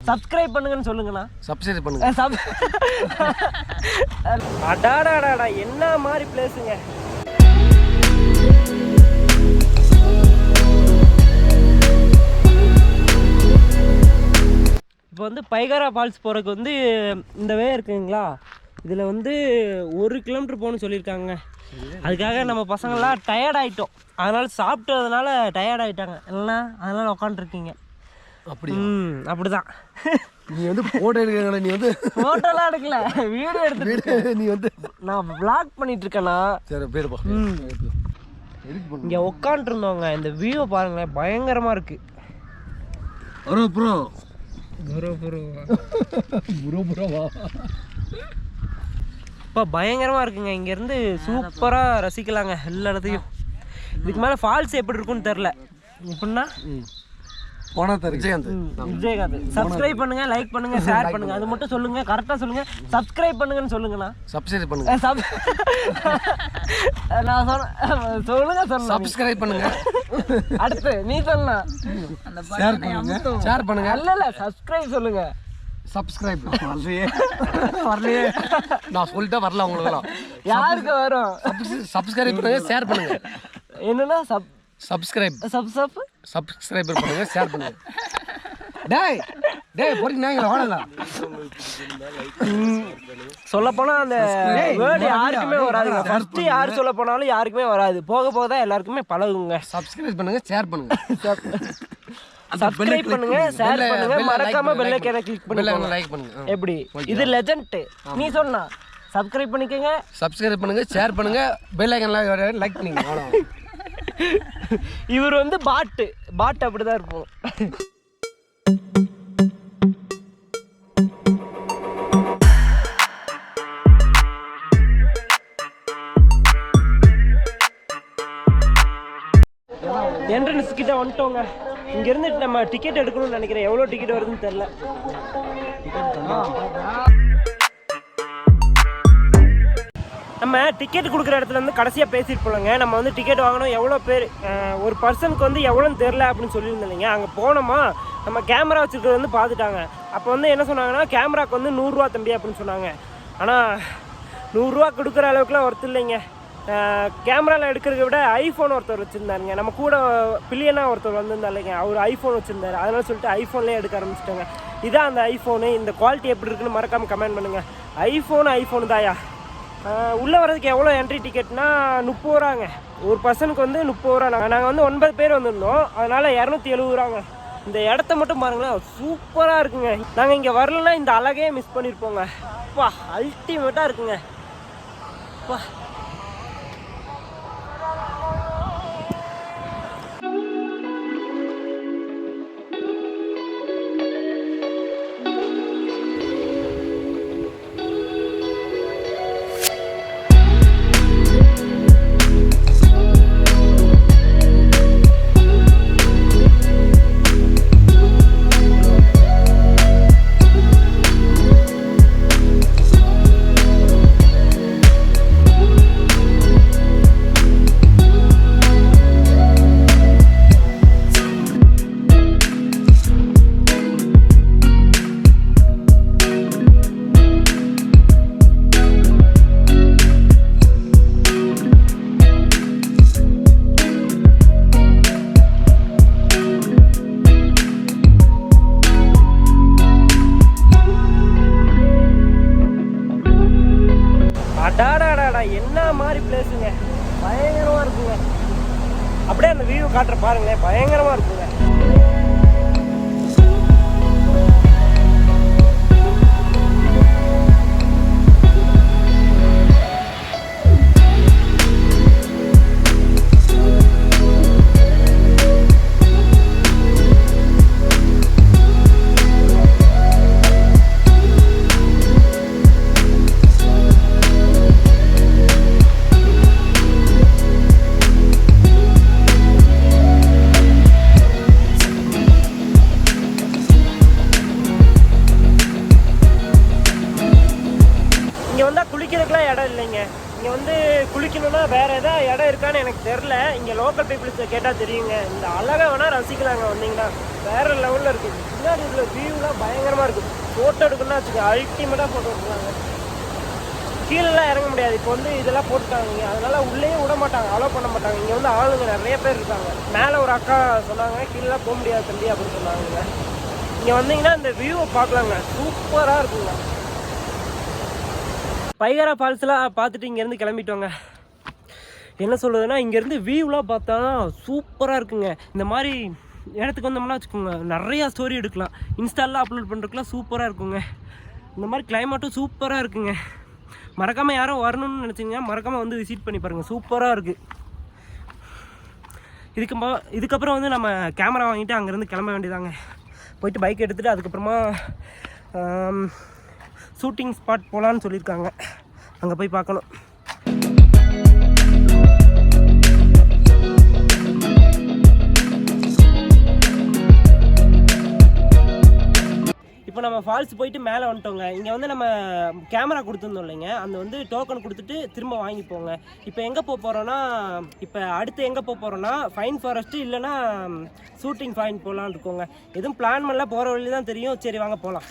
Subscribe பண்ணுங்கன்னு சொல்லுங்கண்ணா. Subscribe பண்ணுங்க. அடாடாடாடா என்ன மாதிரி பிளேஸுங்க. இப்போ வந்து பைகாரா ஃபால்ஸ் போகிறதுக்கு வந்து இந்த வே இருக்குங்களா, இதில் வந்து 1 கிலோமீட்டர் போகணும்னு சொல்லியிருக்காங்க. அதுக்காக நம்ம பசங்கள்லாம் டயர்ட் ஆகிட்டோம். அதனால் சாப்பிட்டதுனால டயர்ட் ஆகிட்டாங்க இல்லைன்னா, அதனால் உட்காந்துருக்கீங்க. அப்படிதான். நீ வந்து ஃபோட்டோ எடுக்கிறீங்களா? நீ வந்து ஃபோட்டோலாம் எடுக்கல, வீடியோ எடுத்து. நீ வந்து நான் vlog பண்ணிட்டு இருக்கேனா. சரி போயிடுப்பா. இங்கே உட்காந்துருந்தோங்க. இந்த வியூவை பாருங்களேன், பயங்கரமாக இருக்கு. இப்போ பயங்கரமாக இருக்குங்க. இங்கேருந்து சூப்பராக ரசிக்கலாங்க எல்லா இடத்தையும். இதுக்கு மேலே ஃபால்ஸ் எப்படி இருக்குன்னு தெரில. இப்படின்னா விஜயகாந்த். சப்ஸ்கிரைப் பண்ணுங்க, லைக் பண்ணுங்க, ஷேர் பண்ணுங்க. அது மட்டும் சொல்லுங்க, கரெக்டாக சொல்லுங்க. சப்ஸ்கிரைப் பண்ணுங்கன்னு சொல்லுங்கண்ணா. சப்ஸ்கிரைப் பண்ணுங்க. நான் சொல்லுங்க சப்ஸ்கிரைப் பண்ணுங்க. அடுத்து நீ சொல்லலாம். ஷேர் பண்ணுங்க. இல்ல சப்ஸ்கிரைப் சொல்லுங்க. சப்ஸ்கிரைப் வரலையே நான் சொல்லிட்டா வரல. உங்களுக்குலாம் யாருக்கு வரும்? சப்ஸ்கிரைப் பண்ணுங்க, ஷேர் பண்ணுங்க. என்னன்னா சப்ஸ்கிரைப் சப்ஸ்கிரைப் பண்ணுங்க, ஷேர் பண்ணுங்க. டேய் போறீங்க வாடல. சொல்லப்போனால் அந்த வேர்டு யாருக்குமே வராதுங்க. ஃபர்ஸ்ட் யார் சொல்ல போனாலும் யாருக்குமே வராது. போக போக தான் எல்லாருக்குமே பழகுங்க. சப்ஸ்கிரைப் பண்ணுங்க, ஷேர் பண்ணுங்க. சப்ஸ்கிரைப் பண்ணுங்க, ஷேர் பண்ணுங்க, மறக்காம பெல் ஐகானை கிளிக் பண்ணுங்க. லைக் பண்ணுங்க. எப்படி இது லெஜெண்ட் நீ சொன்னா. சப்ஸ்கிரைப் பண்ணிக்கங்க, சப்ஸ்கிரைப் பண்ணுங்க, ஷேர் பண்ணுங்க, பெல் ஐகானை லைக் பண்ணுங்க. அவ்வளவுதான். இவர் வந்து பாட்டு அப்படிதான் இருப்போம். என்ட்ரன்ஸ் கிட்ட வந்துட்டோங்க. இங்கேருந்து நம்ம டிக்கெட் எடுக்கணும்னு நினைக்கிறேன். எவ்வளோ டிக்கெட் வருதுன்னு தெரில. நம்ம டிக்கெட் கொடுக்குற இடத்துல வந்து கடைசியாக பேசிட்டு போலங்க. நம்ம வந்து டிக்கெட் வாங்கணும், எவ்வளோ பேர் ஒரு பர்சனுக்கு வந்து எவ்வளோன்னு தெரில அப்படின்னு சொல்லியிருந்தோம் இல்லைங்க. அங்கே போனோமா, நம்ம கேமரா வச்சுருக்கிறது வந்து பார்த்துட்டாங்க. அப்போ வந்து என்ன சொன்னாங்கன்னா, கேமராவுக்கு வந்து 100 ரூபா தம்பி அப்படின்னு சொன்னாங்க. ஆனால் 100 ரூபா கொடுக்குற அளவுக்குலாம் ஒர்த்து இல்லைங்க. கேமராவில் எடுக்கிறத விட ஐஃபோன் ஒருத்தர் வச்சுருந்தாருங்க. நம்ம கூட பில்லியனாக ஒருத்தர் வந்திருந்தா இல்லைங்க, அவர் ஐஃபோன் வச்சுருந்தார். அதனால் சொல்லிட்டு ஐஃபோன்லேயே எடுக்க ஆரம்பிச்சிட்டாங்க. இதான் அந்த ஐஃபோனு. இந்த குவாலிட்டி எப்படி இருக்குன்னு மறக்காமல் கமெண்ட் பண்ணுங்கள். ஐஃபோன் தாயா. உள்ளே வர்றதுக்கு எவ்வளோ என்ட்ரி டிக்கெட்னா 30 ரூபாங்க. ஒரு பர்சனுக்கு வந்து 30 ரூபா. நாங்கள் வந்து 9 பேர் வந்திருந்தோம். அதனால் 270 ரூபாங்க. இந்த இடத்த மட்டும் பாருங்களேன், சூப்பராக இருக்குங்க. நாங்கள் இங்கே வரலன்னா இந்த அழகே மிஸ் பண்ணியிருப்போங்க. அப்பா அல்டிமேட்டாக இருக்குங்க. அப்பா என்ன மாதிரி பிளேஸுங்க, பயங்கரமாக இருக்குங்க. அப்படியே அந்த வியூ காட்டுற பாருங்களேன், பயங்கரமாக இருக்குங்க. இங்கே வந்தால் குளிக்கிறதுக்குலாம் இடம் இல்லைங்க. இங்கே வந்து குளிக்கணும்னா வேறு எதாவது இடம் இருக்கான்னு எனக்கு தெரில. இங்கே லோக்கல் பீப்புள்ஸை கேட்டால் தெரியுங்க. இந்த அழகை வேணால் ரசிக்கலாங்க வந்தீங்கன்னா. வேறு லெவலில் இருக்குது. பின்னாடி உள்ள வியூலாம் பயங்கரமாக இருக்குது. ஃபோட்டோ எடுக்கணும்னா வச்சுக்க அல்டிமேட்டாக ஃபோட்டோ எடுக்கிறாங்க. கீழெல்லாம் இறங்க முடியாது. இப்போ வந்து இதெல்லாம் போட்டுட்டாங்க, அதனால் உள்ளேயே விட மாட்டாங்க, அலோவ் பண்ண மாட்டாங்க. இங்கே வந்து ஆளுங்க நிறைய பேர் இருக்காங்க. மேலே ஒரு அக்கா சொன்னாங்க கீழெல்லாம் போக முடியாது தம்பி அப்படின்னு சொன்னாங்க. இங்கே வந்தீங்கன்னா இந்த வியூவை பார்க்கலாங்க, சூப்பராக இருக்குங்க. பைகாரா ஃபால்ஸ்லாம் பார்த்துட்டு இங்கேருந்து கிளம்பிட்டோங்க. என்ன சொல்லுதுன்னா இங்கேருந்து வியூலாம் பார்த்தா சூப்பராக இருக்குங்க. இந்த மாதிரி இடத்துக்கு வந்தோம்னா வச்சுக்கோங்க நிறையா ஸ்டோரி எடுக்கலாம், இன்ஸ்டாலாம் அப்லோட் பண்ணுறதுக்குலாம் சூப்பராக இருக்குங்க. இந்த மாதிரி கிளைமேட்டும் சூப்பராக இருக்குங்க. மறக்காமல் யாரும் வரணும்னு நினச்சிங்கன்னா மறக்காமல் வந்து விசிட் பண்ணி பாருங்கள், சூப்பராக இருக்குது. இதுக்கப்புறம் வந்து நம்ம கேமரா வாங்கிட்டு அங்கேருந்து கிளம்ப வேண்டியதாங்க. போயிட்டு பைக் எடுத்துகிட்டு அதுக்கப்புறமா ஷூட்டிங் ஸ்பாட் போகலான்னு சொல்லியிருக்காங்க, அங்கே போய் பார்க்கணும். இப்போ நம்ம ஃபால்ஸ் போயிட்டு மேலே வந்துட்டோங்க. இங்கே வந்து நம்ம கேமரா கொடுத்துருந்தோம் இல்லைங்க, அந்த வந்து டோக்கன் கொடுத்துட்டு திரும்ப வாங்கிப்போங்க. இப்போ எங்கே போகிறோன்னா, இப்போ அடுத்து எங்கே போகிறோன்னா ஃபைன் ஃபாரஸ்ட்டு இல்லைன்னா ஷூட்டிங் பாயிண்ட் போகலான்னு இருக்கோங்க. எதுவும் பிளான் பண்ணல, போகிற வழி தான் தெரியும். சரி வாங்க போகலாம்.